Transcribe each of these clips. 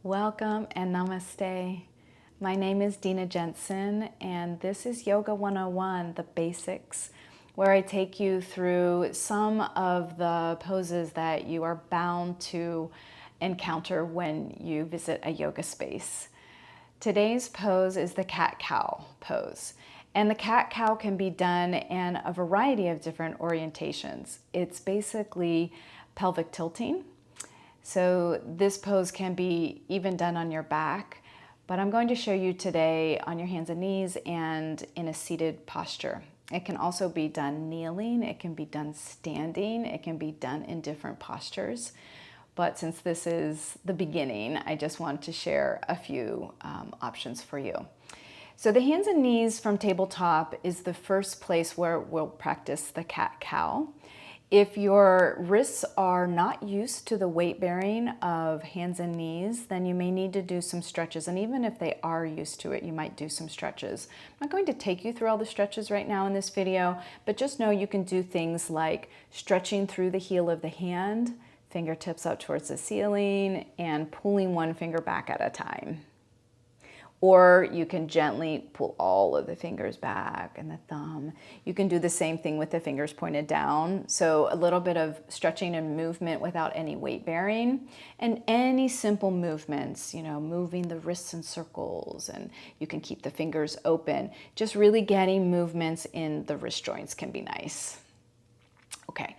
Welcome and namaste. My name is Dina Jensen and this is Yoga 101, the basics, where I take you through some of the poses that you are bound to encounter when you visit a yoga space. Today's pose is the cat-cow pose. And the cat-cow can be done in a variety of different orientations. It's basically pelvic tilting. So this pose can be even done on your back, but I'm going to show you today on your hands and knees and in a seated posture. It can also be done kneeling, it can be done standing, it can be done in different postures. But since this is the beginning, I just want to share a few options for you. So the hands and knees from tabletop is the first place where we'll practice the cat-cow. If your wrists are not used to the weight bearing of hands and knees, then you may need to do some stretches. And even if they are used to it, you might do some stretches. I'm not going to take you through all the stretches right now in this video, but just know you can do things like stretching through the heel of the hand, fingertips up towards the ceiling, and pulling one finger back at a time. Or you can gently pull all of the fingers back and the thumb. You can do the same thing with the fingers pointed down. So a little bit of stretching and movement without any weight bearing. And any simple movements, moving the wrists in circles, and you can keep the fingers open. Just really getting movements in the wrist joints can be nice. Okay.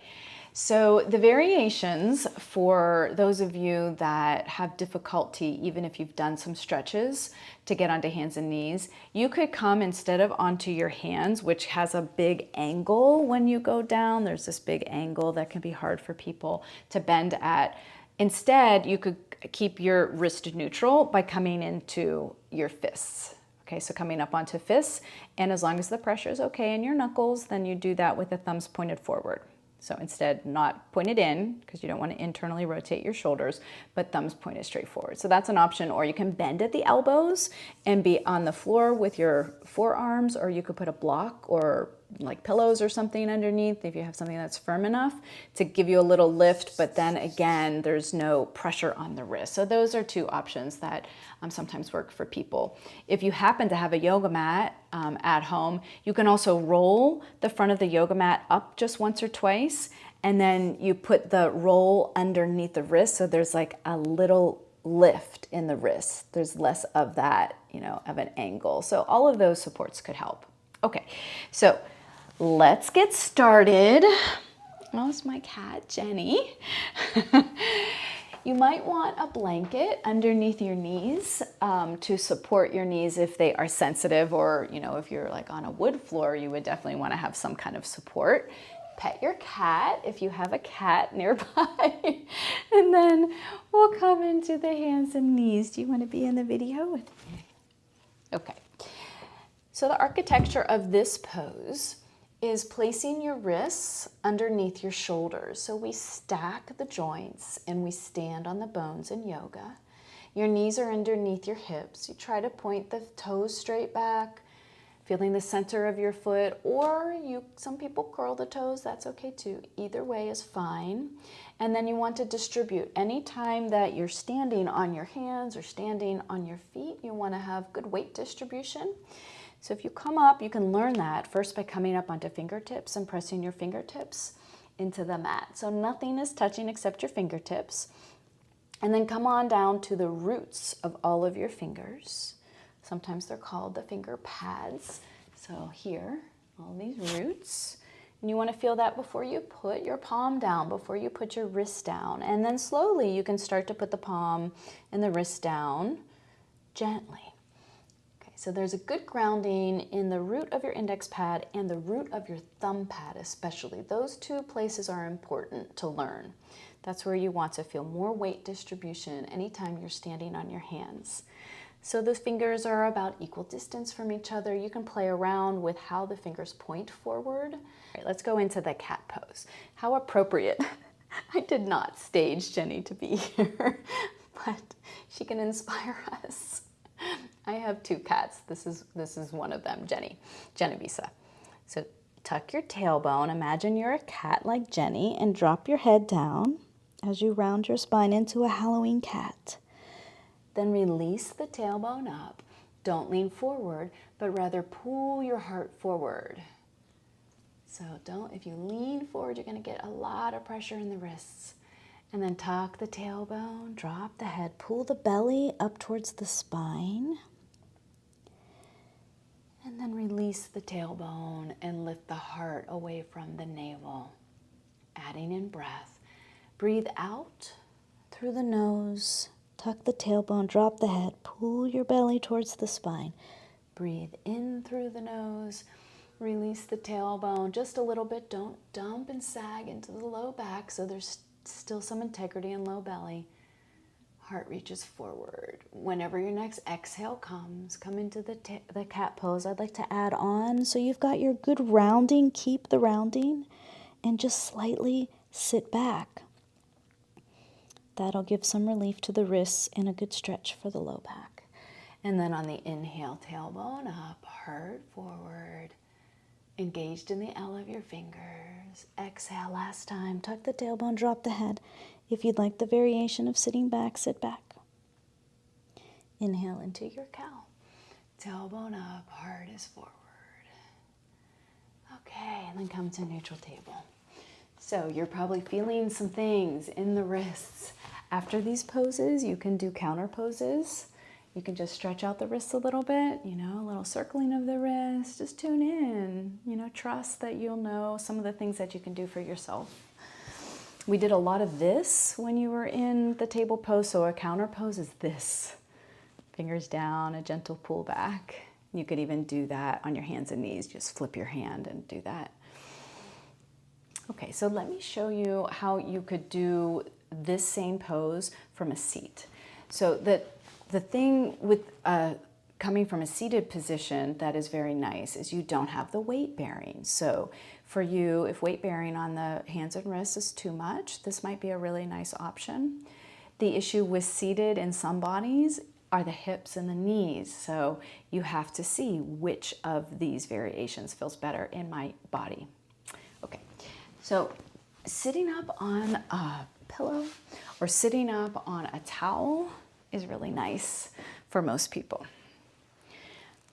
So the variations for those of you that have difficulty, even if you've done some stretches to get onto hands and knees, you could come instead of onto your hands, which has a big angle when you go down. There's this big angle that can be hard for people to bend at. Instead, you could keep your wrist neutral by coming into your fists. Okay, so coming up onto fists, and as long as the pressure is okay in your knuckles, then you do that with the thumbs pointed forward. So instead, not pointed in, because you don't want to internally rotate your shoulders, but thumbs pointed straight forward. So that's an option. Or you can bend at the elbows and be on the floor with your forearms, or you could put a block or like pillows or something underneath if you have something that's firm enough to give you a little lift, but then again, there's no pressure on the wrist. So those are two options that sometimes work for people. If you happen to have a yoga mat at home, you can also roll the front of the yoga mat up just once or twice, and then you put the roll underneath the wrist, so there's like a little lift in the wrist. There's less of that, of an angle. So all of those supports could help. Okay, so let's get started. Oh, it's my cat, Jenny. You might want a blanket underneath your knees to support your knees if they are sensitive, or if you're like on a wood floor, you would definitely want to have some kind of support. Pet your cat if you have a cat nearby. And then we'll come into the hands and knees. Do you want to be in the video with me? Okay. So the architecture of this pose is placing your wrists underneath your shoulders. So we stack the joints and we stand on the bones in yoga. Your knees are underneath your hips. You try to point the toes straight back, feeling the center of your foot, or some people curl the toes, that's okay too. Either way is fine. And then you want to distribute. Anytime that you're standing on your hands or standing on your feet, you want to have good weight distribution. So if you come up, you can learn that first by coming up onto fingertips and pressing your fingertips into the mat. So nothing is touching except your fingertips. And then come on down to the roots of all of your fingers. Sometimes they're called the finger pads. So here, all these roots. And you want to feel that before you put your palm down, before you put your wrist down. And then slowly you can start to put the palm and the wrist down gently. So there's a good grounding in the root of your index pad and the root of your thumb pad especially. Those two places are important to learn. That's where you want to feel more weight distribution anytime you're standing on your hands. So those fingers are about equal distance from each other. You can play around with how the fingers point forward. All right, let's go into the cat pose. How appropriate. I did not stage Jenny to be here, but she can inspire us. I have two cats. This is one of them, Genevieve. So tuck your tailbone. Imagine you're a cat like Jenny and drop your head down as you round your spine into a Halloween cat. Then release the tailbone up. Don't lean forward, but rather pull your heart forward. So if you lean forward, you're going to get a lot of pressure in the wrists. And then tuck the tailbone, drop the head, pull the belly up towards the spine. And then release the tailbone and lift the heart away from the navel. Adding in breath. Breathe out through the nose. Tuck the tailbone, drop the head, pull your belly towards the spine. Breathe in through the nose. Release the tailbone just a little bit. Don't dump and sag into the low back, so there's still some integrity in low belly. Heart reaches forward. Whenever your next exhale comes, come into the cat pose. I'd like to add on, so you've got your good rounding, keep the rounding, and just slightly sit back. That'll give some relief to the wrists and a good stretch for the low back. And then on the inhale, tailbone up, heart forward. Engaged in the L of your fingers. Exhale, last time. Tuck the tailbone, drop the head. If you'd like the variation of sitting back, sit back. Inhale into your cow. Tailbone up, heart is forward. Okay, and then come to neutral table. So you're probably feeling some things in the wrists. After these poses, you can do counter poses. You can just stretch out the wrists a little bit, a little circling of the wrist. Just tune in, trust that you'll know some of the things that you can do for yourself. We did a lot of this when you were in the table pose, so a counter pose is this. Fingers down, a gentle pull back. You could even do that on your hands and knees. Just flip your hand and do that. Okay, so let me show you how you could do this same pose from a seat. So the thing with coming from a seated position that is very nice is you don't have the weight bearing. So for you, if weight bearing on the hands and wrists is too much, this might be a really nice option. The issue with seated in some bodies are the hips and the knees. So you have to see which of these variations feels better in my body. Okay, so sitting up on a pillow or sitting up on a towel is really nice for most people.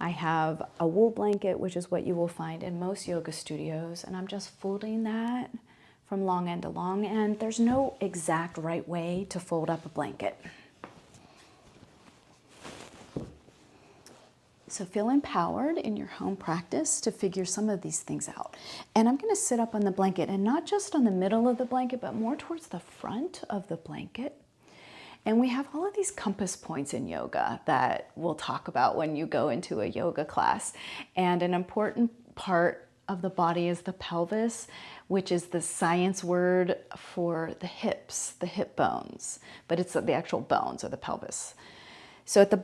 I have a wool blanket, which is what you will find in most yoga studios, and I'm just folding that from long end to long end. There's no exact right way to fold up a blanket. So feel empowered in your home practice to figure some of these things out. And I'm going to sit up on the blanket, and not just on the middle of the blanket, but more towards the front of the blanket. And we have all of these compass points in yoga that we'll talk about when you go into a yoga class. And an important part of the body is the pelvis, which is the science word for the hips, the hip bones, but it's the actual bones or the pelvis. So at the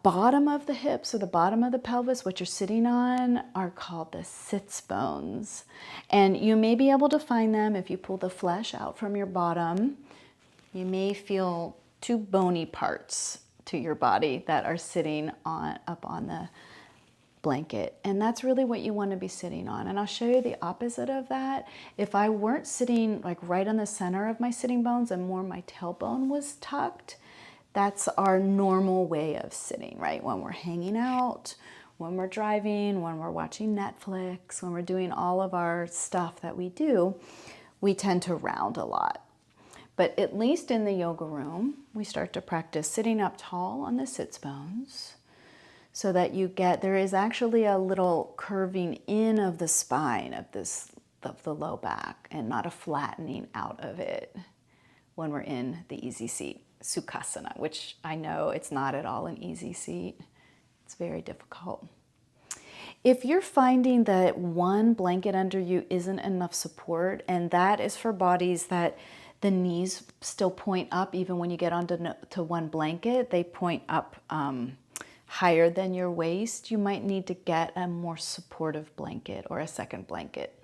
bottom of the hips or the bottom of the pelvis, what you're sitting on are called the sits bones. And you may be able to find them if you pull the flesh out from your bottom. You may feel two bony parts to your body that are sitting up on the blanket. And that's really what you want to be sitting on. And I'll show you the opposite of that. If I weren't sitting like right on the center of my sitting bones and more my tailbone was tucked, that's our normal way of sitting, right? When we're hanging out, when we're driving, when we're watching Netflix, when we're doing all of our stuff that we do, we tend to round a lot. But at least in the yoga room, we start to practice sitting up tall on the sits bones so that there is actually a little curving in of the spine of the low back and not a flattening out of it when we're in the easy seat, Sukhasana, which I know it's not at all an easy seat. It's very difficult. If you're finding that one blanket under you isn't enough support, and that is for bodies that the knees still point up even when you get onto one blanket, they point up higher than your waist, you might need to get a more supportive blanket or a second blanket.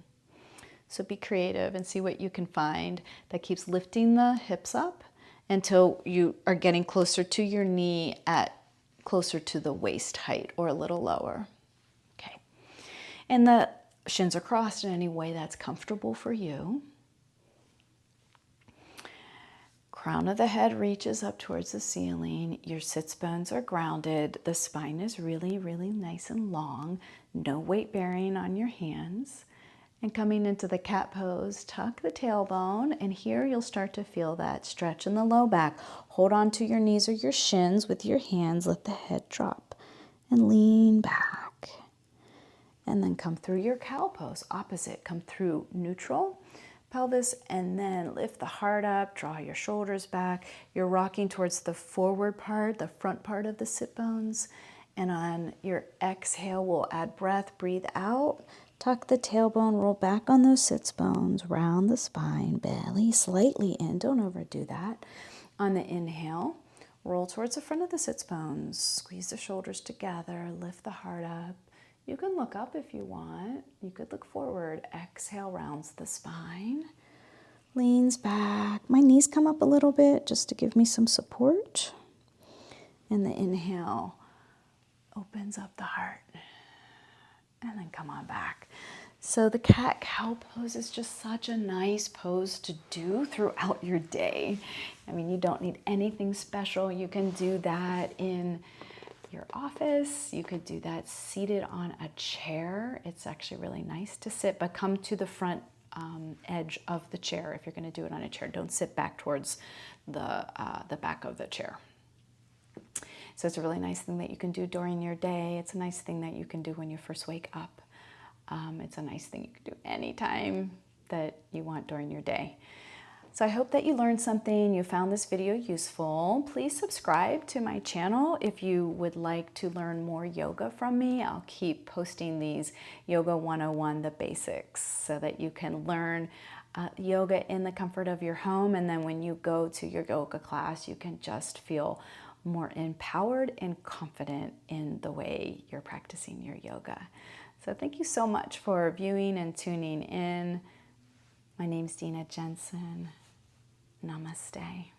So be creative and see what you can find that keeps lifting the hips up until you are getting closer to your knee at closer to the waist height or a little lower. Okay. And the shins are crossed in any way that's comfortable for you. crown of the head reaches up towards the ceiling. Your sits bones are grounded. The spine is really, really nice and long. No weight bearing on your hands. And coming into the cat pose, tuck the tailbone, and here you'll start to feel that stretch in the low back. Hold on to your knees or your shins with your hands. Let the head drop and lean back. And then come through your cow pose, opposite. Come through neutral pelvis, and then lift the heart up, draw your shoulders back. You're rocking towards the forward part, the front part of the sit bones. And on your exhale, we'll add breath, breathe out. Tuck the tailbone, roll back on those sits bones, round the spine, belly slightly in, don't overdo that. On the inhale, roll towards the front of the sits bones, squeeze the shoulders together, lift the heart up. You can look up if you want. You could look forward. Exhale, rounds the spine, leans back. My knees come up a little bit just to give me some support. And the inhale opens up the heart. And then come on back. So the cat-cow pose is just such a nice pose to do throughout your day. I mean, you don't need anything special. You can do that in your office. You could do that seated on a chair. It's actually really nice to sit, but come to the front edge of the chair if you're going to do it on a chair. Don't sit back towards the back of the chair. So it's a really nice thing that you can do during your day. It's a nice thing that you can do when you first wake up. It's a nice thing you can do anytime that you want during your day. So I hope that you learned something, you found this video useful. Please subscribe to my channel if you would like to learn more yoga from me. I'll keep posting these Yoga 101, the basics, so that you can learn yoga in the comfort of your home. And then when you go to your yoga class, you can just feel more empowered and confident in the way you're practicing your yoga. So thank you so much for viewing and tuning in. My name's Dina Jensen. Namaste.